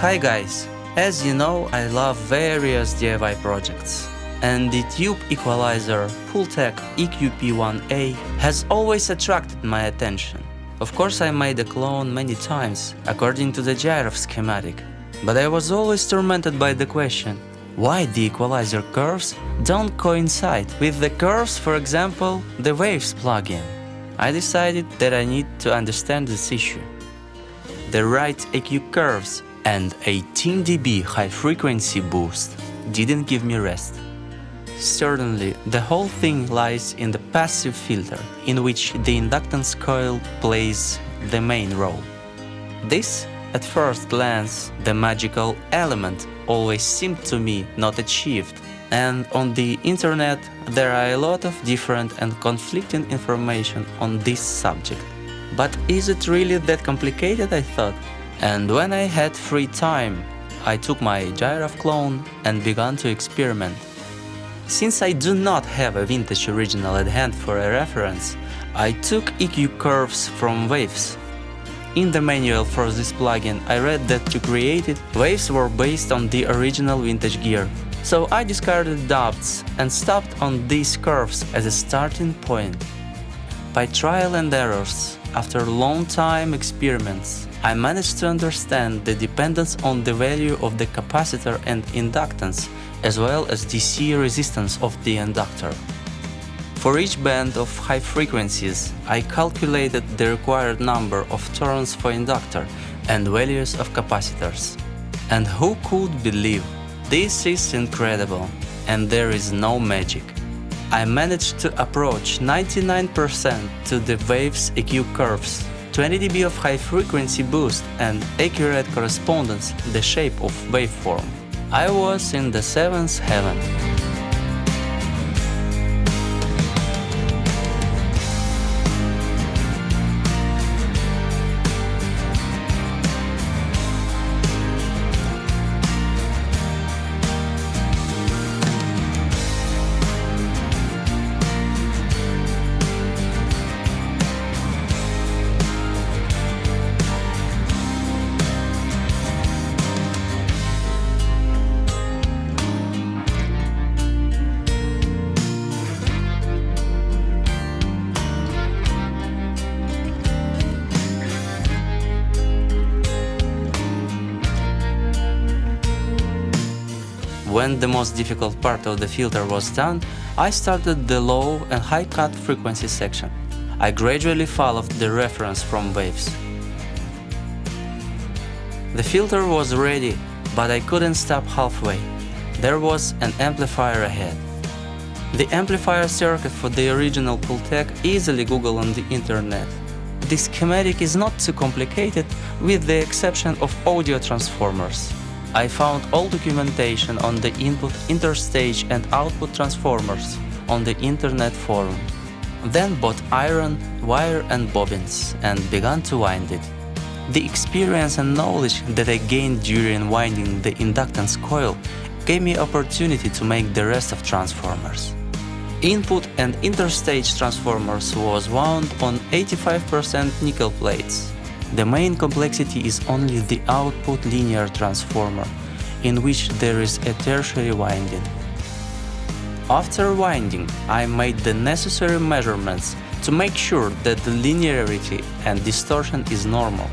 Hi guys! As you know, I love various DIY projects, and the tube equalizer Pultec EQP-1a has always attracted my attention. Of course, I made a clone many times, according to the Gyraf schematic, but I was always tormented by the question, why the equalizer curves don't coincide with the curves, for example, the waves plugin. I decided that I need to understand this issue. The right EQ curves and 18 dB high-frequency boost didn't give me rest. Certainly, the whole thing lies in the passive filter, in which the inductance coil plays the main role. This, at first glance, the magical element always seemed to me not achieved, and on the internet there are a lot of different and conflicting information on this subject. But is it really that complicated, I thought? And when I had free time, I took my Gyraf clone and began to experiment. Since I do not have a vintage original at hand for a reference, I took EQ curves from waves. In the manual for this plugin, I read that to create it, waves were based on the original vintage gear. So I discarded doubts and stopped on these curves as a starting point. By trial and errors, after long time experiments, I managed to understand the dependence on the value of the capacitor and inductance, as well as DC resistance of the inductor. For each band of high frequencies, I calculated the required number of turns for inductor and values of capacitors. And who could believe? This is incredible, and there is no magic. I managed to approach 99% to the wave's EQ curves, 20 dB of high-frequency boost and accurate correspondence in the shape of waveform. I was in the seventh heaven. When the most difficult part of the filter was done, I started the low and high cut frequency section. I gradually followed the reference from waves. The filter was ready, but I couldn't stop halfway. There was an amplifier ahead. The amplifier circuit for the original Pultec easily Google on the internet. The schematic is not too complicated, with the exception of audio transformers. I found all documentation on the input, interstage and output transformers on the internet forum. Then bought iron, wire and bobbins and began to wind it. The experience and knowledge that I gained during winding the inductance coil gave me opportunity to make the rest of transformers. Input and interstage transformers was wound on 85% nickel plates. The main complexity is only the output linear transformer, in which there is a tertiary winding. After winding, I made the necessary measurements to make sure that the linearity and distortion is normal.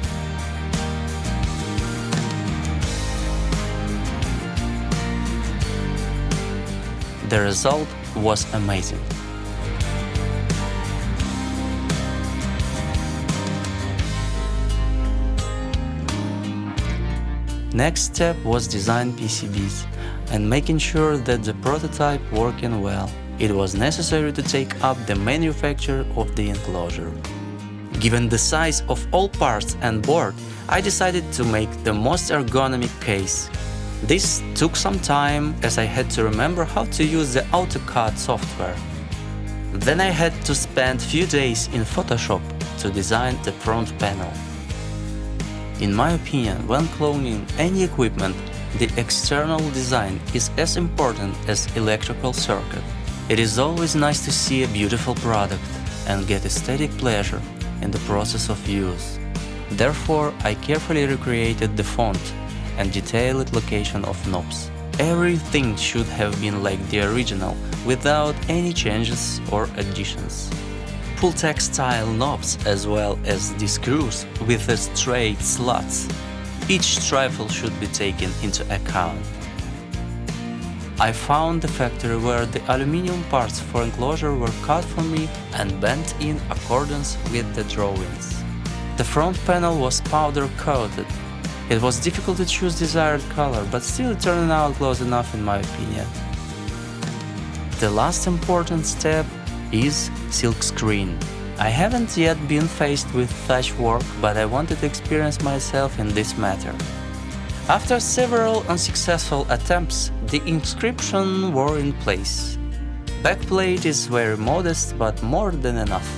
The result was amazing. Next step was design PCBs and making sure that the prototype working well. It was necessary to take up the manufacture of the enclosure. Given the size of all parts and board, I decided to make the most ergonomic case. This took some time, as I had to remember how to use the AutoCAD software. Then I had to spend few days in Photoshop to design the front panel. In my opinion, when cloning any equipment, the external design is as important as electrical circuit. It is always nice to see a beautiful product and get aesthetic pleasure in the process of use. Therefore, I carefully recreated the font and detailed location of knobs. Everything should have been like the original, without any changes or additions. Pultec style knobs as well as the screws with the straight slots. Each trifle should be taken into account. I found the factory where the aluminum parts for enclosure were cut for me and bent in accordance with the drawings. The front panel was powder coated. It was difficult to choose desired color, but still it turned out close enough in my opinion. The last important step is silk screen. I haven't yet been faced with such work, but I wanted to experience myself in this matter. After several unsuccessful attempts, the inscription were in place. Backplate is very modest, but more than enough.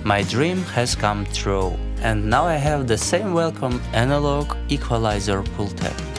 My dream has come true, and now I have the same welcome analog equalizer Pultec.